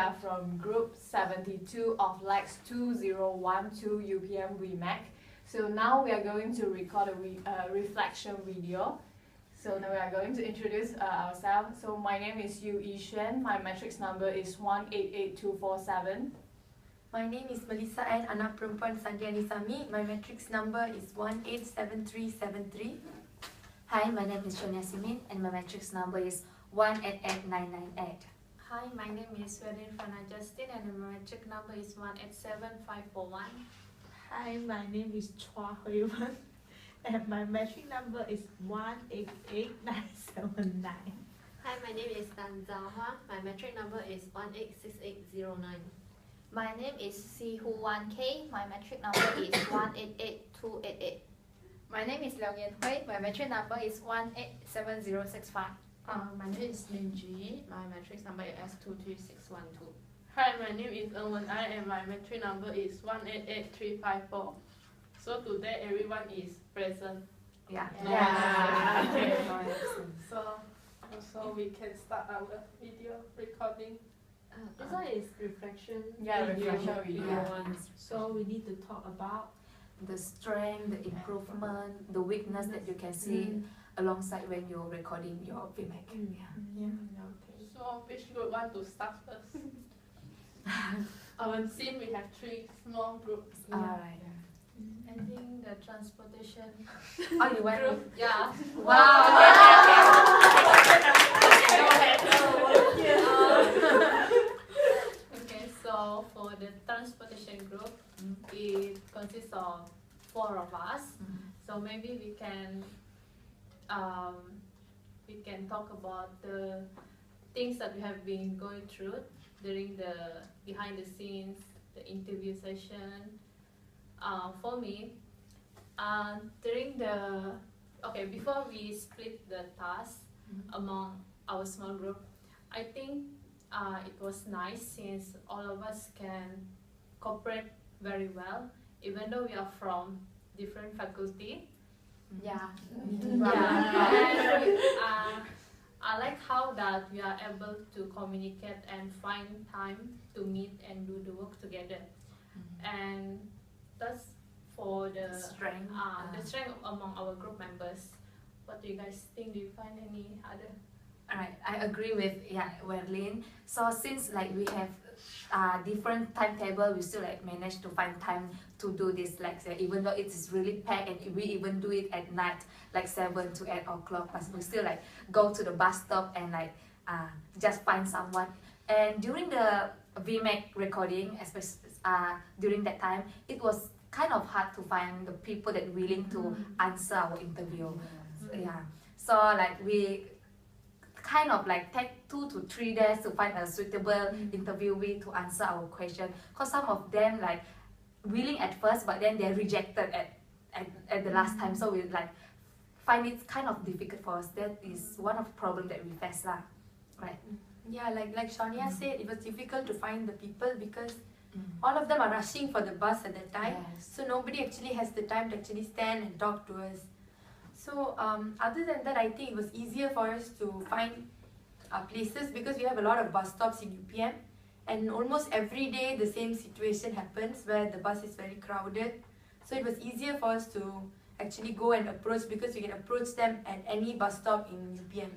are from group 72 of Lex 2012 UPM Vimag. So now we are going to record a reflection video. So now we are going to introduce ourselves. So my name is Yu Yishuan. My matrix number is 188247. My name is Melissa and anak perempuan Sandiani Sami. My matrix number is 187373. Hi, my name is Shonya Simin and my matrix number is 188998. Hi, my name is Wedin Fana Justin and my matric number is 187541. Hi, my name is Chua Hui Wen and my matric number is 188979. Hi, my name is Tan Zhao Hua. My metric number is 186809. My name is Si Hu Wan K. My metric number is 188288. My name is Liao Yan Hui. My metric number is 187065. My name is Lin Ji. My matrix number is S23612. Hi, my name is Eun I and my matrix number is 188354. So today everyone is present. Yeah. Okay. So we can start our video recording. This one is reflection. Yeah, reflection video. Yeah. So we need to talk about The strength, the improvement, the weakness that you can see alongside when you're recording your Vimag. okay. So which group want to start first? Our team we have 3 small groups. Alright. I think the transportation Oh, you went group, yeah. Okay, so for the transportation group, it consists of 4 of us. So maybe we can talk about the things that we have been going through during the behind the scenes, the interview session. For me, before we split the task among our small group, I think it was nice since all of us can cooperate very well, even though we are from different faculty. Yeah. I like how that we are able to communicate and find time to meet and do the work together. And that's for the strength. the strength among our group members. What do you guys think? Do you find any other? Alright, I agree with Werlin. So since like we have different timetable, we still like manage to find time to do this lecture, even though it is really packed and we even do it at night, like 7 to 8 o'clock. But we still like go to the bus stop and like just find someone. And during the Vimag recording, especially during that time, it was kind of hard to find the people that willing to answer our interview. So like we kind of like take 2 to 3 days to find a suitable interviewee to answer our question, because some of them like willing at first but then they're rejected at the last time, so we like find it kind of difficult for us. That is one of the problem that we face lah, right? Yeah, like Shonya said, it was difficult to find the people because all of them are rushing for the bus at that time. Yes. So nobody actually has the time to actually stand and talk to us. So other than that, I think it was easier for us to find places because we have a lot of bus stops in UPM, and almost every day the same situation happens where the bus is very crowded. So it was easier for us to actually go and approach because we can approach them at any bus stop in UPM.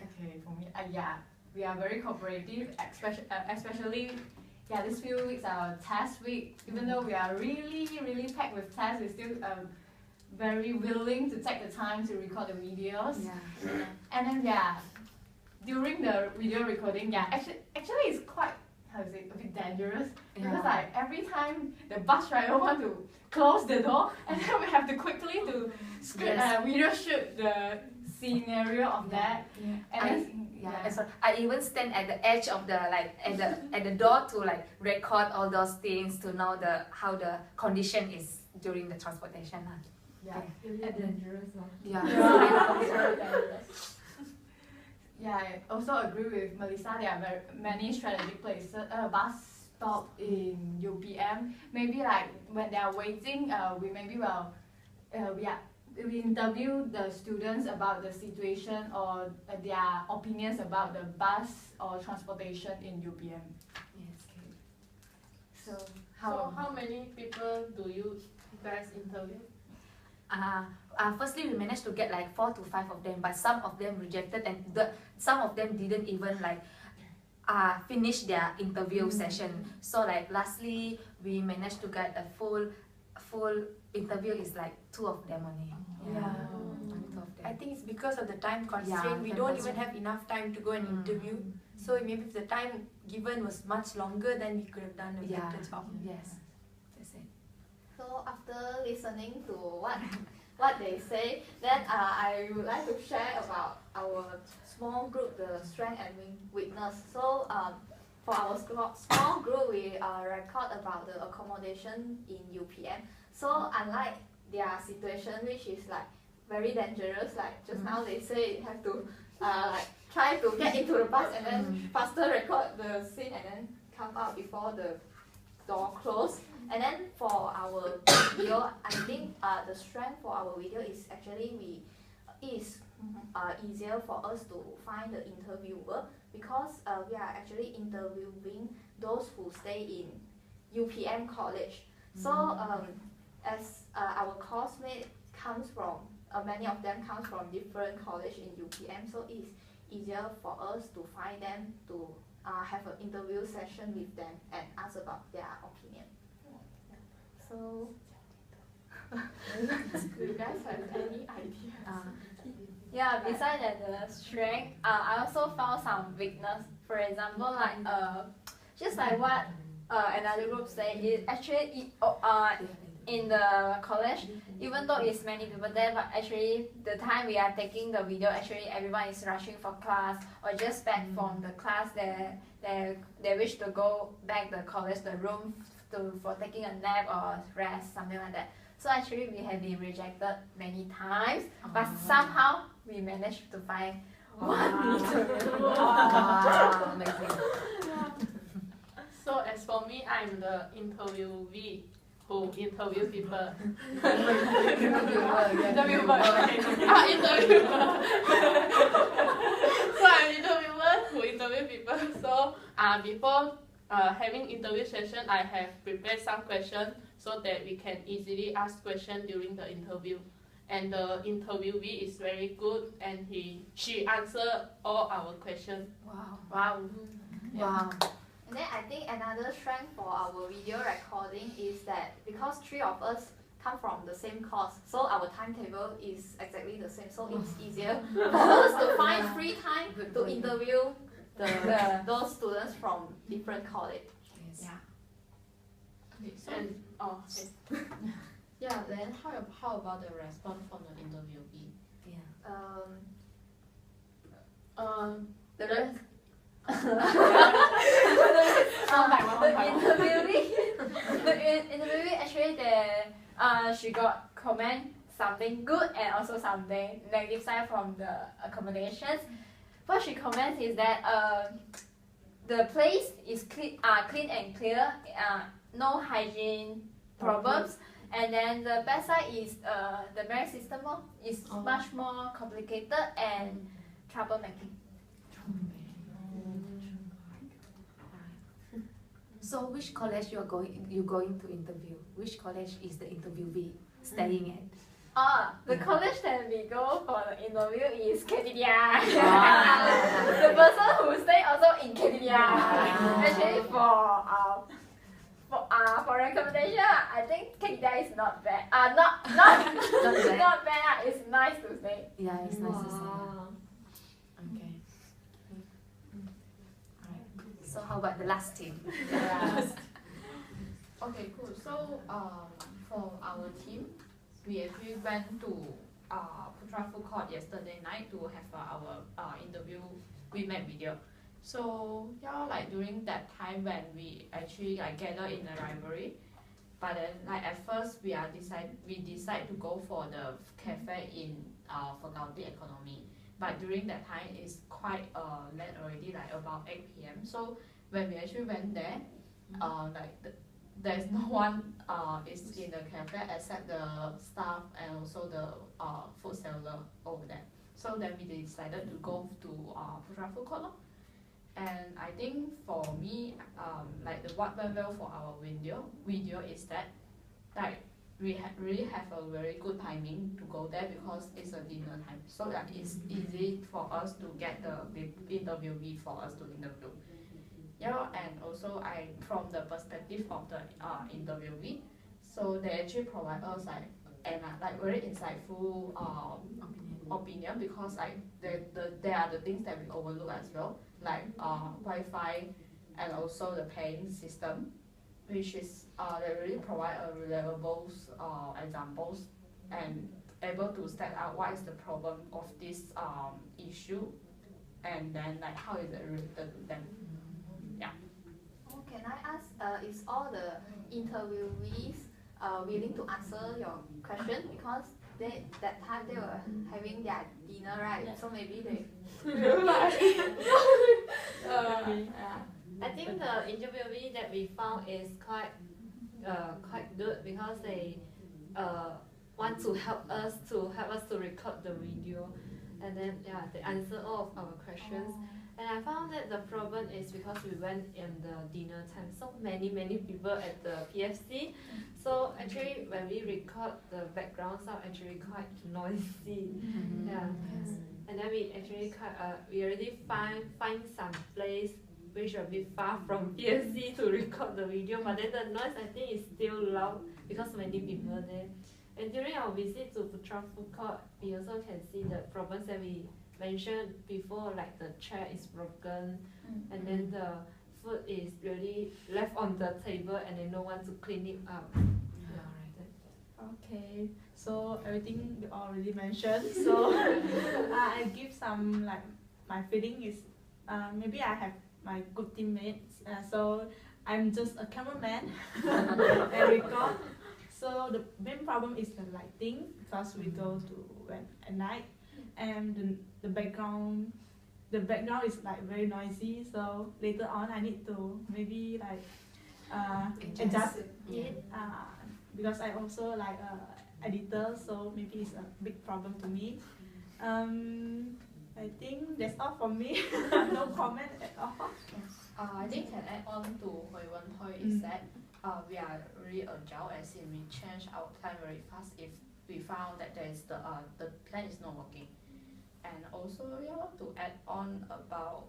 Okay, for me, we are very cooperative, especially these few weeks are test week. Even though we are really packed with tests, we still very willing to take the time to record the videos. And then during the video recording, actually it's quite, how to say, a bit dangerous, because like every time the bus driver want to close the door, and then we have to quickly to video shoot the scenario of that. And so I even stand at the edge of the like at the door to like record all those things to know how the condition is during the transportation. Really dangerous. I also agree with Melissa. There are many strategic places, bus stop in UPM. Maybe like when they are waiting, we interview the students about the situation or their opinions about the bus or transportation in UPM. Yes. Okay. So How many people do you guys interview? Firstly, we managed to get like 4 to 5 of them, but some of them rejected, and some of them didn't even like finish their interview session. So like lastly, we managed to get a full interview is like 2 of them only. Yeah. Only 2 of them. I think it's because of the time constraint. Yeah, We time don't constraint. even have enough time to go and interview. So maybe if the time given was much longer, then we could have done a better job. Yes. That's it. So after listening to what they say, then I would like to share about our small group, the strength and weakness. So for our small group, we record about the accommodation in UPM. So unlike their situation, which is like very dangerous, like just now they say you have to like try to get into the bus and then faster record the scene and then come out before the door close. And then for our video, I think the strength for our video is actually easier for us to find the interviewer because we are actually interviewing those who stay in UPM college. So as our course mate comes from many of them comes from different college in UPM, so it's easier for us to find them to have an interview session with them and ask about their opinion. So, Do you guys have any ideas? Yeah, besides that the strength, I also found some weakness. For example, like just like what another group say, it actually in the college, even though it's many people there, but actually the time we are taking the video, actually everyone is rushing for class or just back from the class. They wish to go back the college, the room for taking a nap or rest, something like that. So actually we have been rejected many times, but somehow we managed to find one interview. Wow, amazing. So as for me, I'm the interviewee who interview people. Interviewer. So I'm interviewer who interview people. So before having interview session, I have prepared some questions so that we can easily ask questions during the interview. And the interviewee is very good, and she answered all our questions. Wow. and then I think another strength for our video recording is that because 3 of us come from the same course, so our timetable is exactly the same. So it's easier for us to find free time to interview those students from different college. Yes. And Yeah, then how about the response from the interviewee? The rest. The interviewee actually she got comment something good and also something negative side from the accommodations. What she comments is that the place is clean and clear, no hygiene problems. And then the bad side is the merit system is much more complicated and troublemaking. So which college you going to interview? Which college is the interviewee staying at? The college that we go for the interview is KTDI. The person who stay also in KTDI. Actually for recommendation, I think KTDI is not bad. Not bad. It's nice to stay. Yeah, it's nice to see. Okay. Alright. So how about the last team? Okay, cool. So for our team, we actually went to Putra Food Court yesterday night to have our interview Vimag video. So yeah, like during that time when we actually like gather in the library, but then like at first we decide to go for the cafe in faculty economy. But during that time it's quite late already, like about 8 p.m. So when we actually went there, like there's no one is in the cafe except the staff and also the food seller over there. So then we decided to go to Putra food court. And I think for me, like the what went well for our video is that like we really have a very good timing to go there because it's a dinner time, so that it's easy for us to get the interviewee for us to interview. Yeah, and also from the perspective of the interviewee, so they actually provide us like very insightful opinion because like there are the things that we overlook as well, like Wi-Fi and also the paying system, which is they really provide a reliable examples and able to set out what is the problem of this issue, and then like how is it related to them. Yeah. Oh, can I ask, is all the interviewees willing to answer your question, because that time they were having their dinner, right? So maybe they I think the interviewee that we found is quite good because they want to help us to record the video, and then they answer all of our questions. And I found that the problem is because we went in the dinner time, so many people at the PFC. So actually when we record, the background sound actually quite noisy. Yeah. And then we actually we already find some place which are a bit far from PFC to record the video, but then the noise I think is still loud because many people there. And during our visit to Putra food court, we also can see the problems that we mentioned before, like the chair is broken, and then the food is really left on the table and then no one to clean it up. Okay, so everything you already mentioned. So I give some, like, my feeling is maybe I have my good teammates. So I'm just a cameraman and record. So the main problem is the lighting because we go to at night, and the background is like very noisy. So later on I need to maybe like adjust it. Because I also like editor, so maybe it's a big problem to me. I think that's all for me. No comment at all. I think can add on to Hui Wen's point is that we are really agile, as in we change our plan very fast if we found that there is the plan is not working. And also to add on about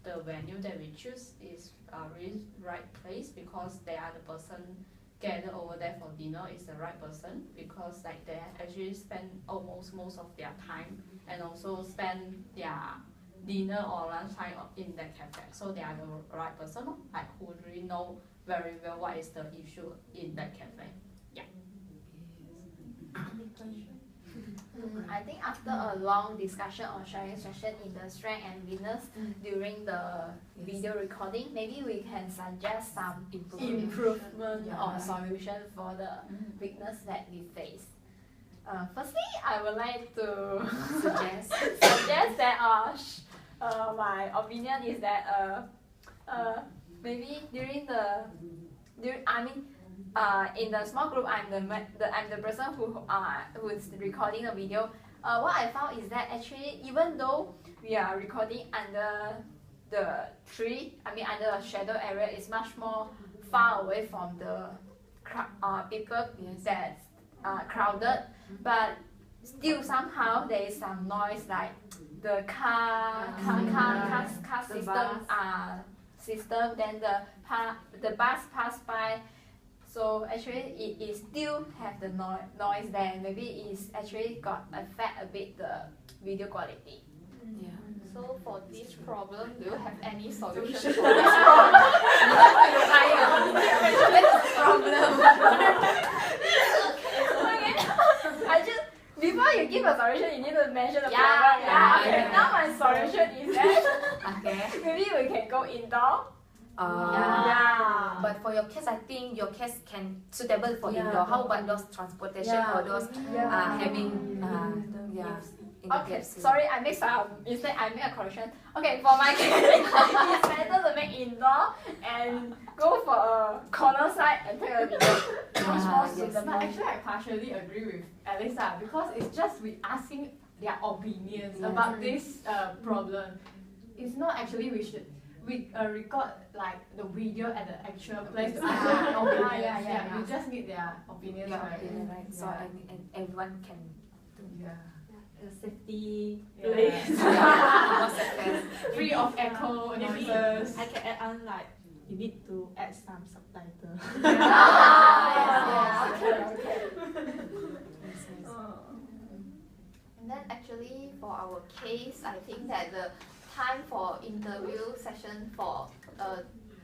the venue that we choose is really right place because they are the person gather over there for dinner is the right person, because like they actually spend almost most of their time and also spend their dinner or lunch time in that cafe. So they are the right person, like who really know very well what is the issue in that cafe. Yeah. I think after a long discussion or sharing session in the strength and weakness during the video recording, maybe we can suggest some improvement or solution for the weakness that we face. Firstly, I would like to suggest that my opinion is that maybe in the small group, I'm the person who is recording the video. What I found is that actually, even though we are recording under the tree, under a shadow area, it's much more far away from the people that's crowded. But still somehow there is some noise, like the car system. Then the bus pass by. So actually, it still have the noise there. Maybe it's actually got affect a bit the video quality. Yeah. So for this problem, do you have any solution for this problem? That's problem. Before you give a solution, you need to mention the problem. Okay. Now my solution is that maybe we can go indoor. But for your case, I think your case can suitable for indoor. How about those transportation or those having Okay, sorry, I make a correction. Okay, for my case, it's better to make indoor and go for a corner side entire video much more yes. suitable. But actually, I partially agree with Elisa because it's just we asking their opinions Yes. about this problem. It's not actually we should record like the video at the actual place to ask their opinions. yeah. We just need their opinions, Yeah, right? yeah, right. So and everyone can do. Yeah. Safety Yeah. place. Free of echo Maybe noises. I can add on like you need to add some subtitle. Ah, okay. And then actually for our case, I think that the time for interview session for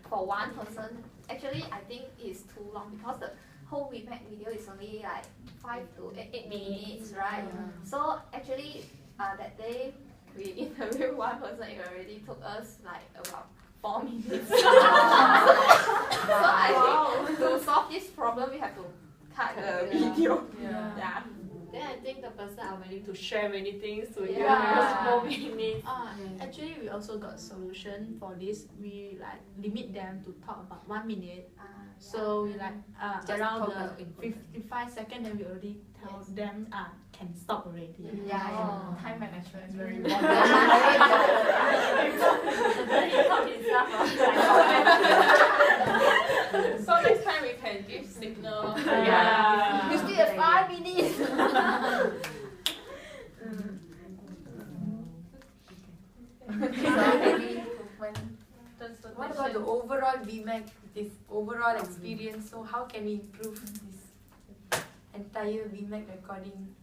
one person, actually I think is too long because the whole Vimag video is only like 5 to 8 minutes, right? So actually that day we interviewed one person, it already took us like about 4 minutes. So I think to solve this problem we have to cut the video. Yeah. Then I think the person are willing to share many things to you Yeah. because more minutes. Actually, we also got solution for this. We like limit them to talk about 1 minute. So we like Just around talk the about 55 seconds, then we already tell them can stop already. Time management is very important. So next time we can give signal. Yeah. You still have 5 minutes. What about the overall Vimag, this overall experience? So how can we improve this entire Vimag recording?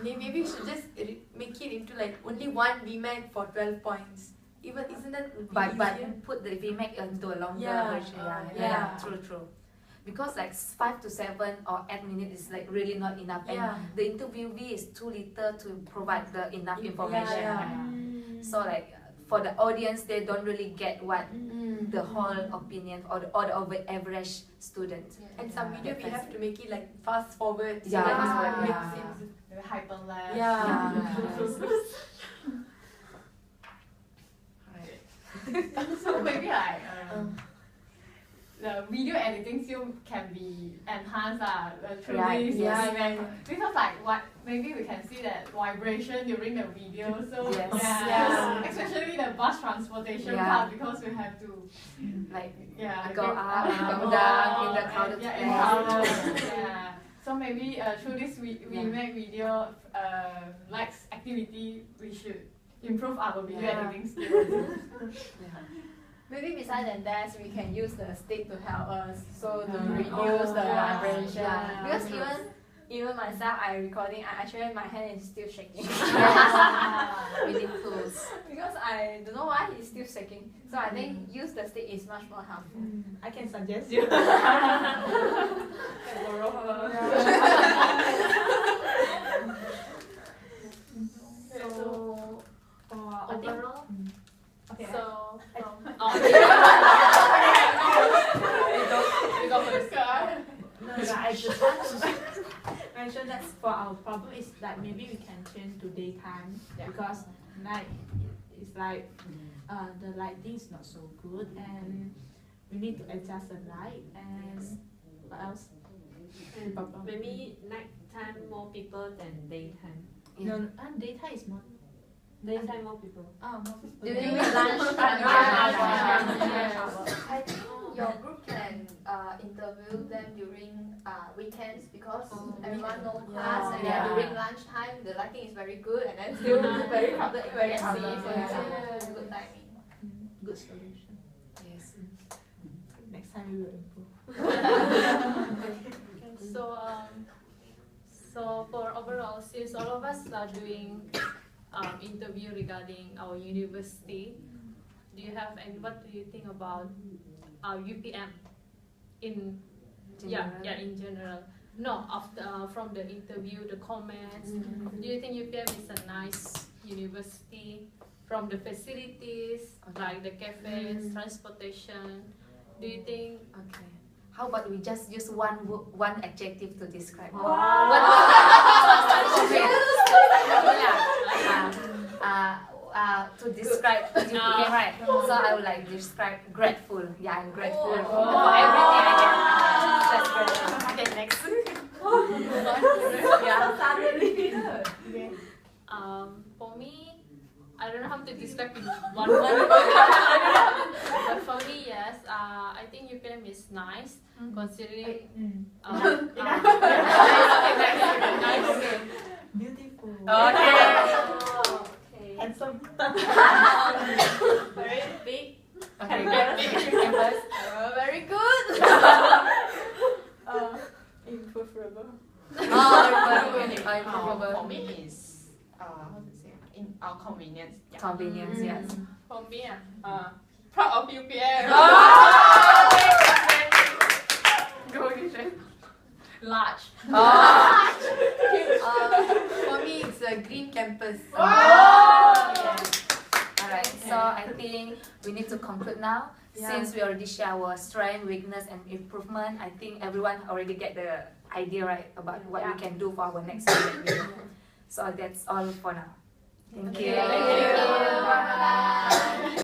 Maybe we should just make it into like only one Vimag for 12 points. Even isn't that would be But easier? put the VMAX into a longer Yeah. version. Yeah. True. Because like 5 to 7 or 8 minutes is like really not enough, and Yeah. the interviewee is too little to provide the enough information. Yeah. So like for the audience, they don't really get what the whole opinion or the average student. And some video we That's have to make it like fast forward. So Yeah, that fast it forward, makes yeah. sense. Hyperlapse. Yeah. So maybe like the video editing still can be enhanced through Right, this yes. Vimag. Because like what maybe we can see that vibration during the video. So Yes. Yeah. especially the bus transportation Yeah. part because we have to Like yeah go give- up, go go down in the and- crowded yeah, place. in crowded. Yeah. So maybe through this we make video likes activity, we should improve our video Yeah. editing skills. Maybe besides that, we can use the stick to help us, so to Yeah. reduce the Yeah. vibration. Yeah. Because even myself, I recording, I actually my hand is still shaking. We need tools. Because I don't know why it's still shaking. So I think use the stick is much more helpful. I can suggest you. So for overall, okay. So You go first. I just want to mention that for our problem is like maybe we can change to daytime because night is like the lighting is not so good and we need to adjust the light and what else? And maybe nighttime more people than daytime. No, daytime is more. Daytime more people. More people. During the lunch time, I think your group can interview them during weekends because everyone no class and then during lunchtime the lighting is very good and then still very crowded, very crowded. So it's a good timing. Good solution. Yes. Next time we will improve. So for overall, since all of us are doing interview regarding our university, do you have any? What do you think about our UPM in in general? No, after from the interview, the comments. Do you think UPM is a nice university from the facilities like the cafes, transportation? Do you think? Okay. How about we just use one adjective to describe? To describe UPM, right? So I would like describe grateful. Yeah, I'm grateful for everything I get. That's better. Okay, next. Okay. For me, I don't know how to describe in one word. But for me, yes, I think UPM is nice considering. Nice. Beautiful. Okay. Okay. Handsome. Very big. Okay, campus. Very good. Improvable. For me is how to say in our convenience. Yeah. Convenience, yes. For me, proud of UPM. Go, Yushan. Large. For me, it's a green campus. Alright, so I think we need to conclude now. Yeah. Since we already share our strength, weakness, and improvement, I think everyone already get the idea right about what we can do for our next video. So that's all for now. Thank you. Thank you. Bye.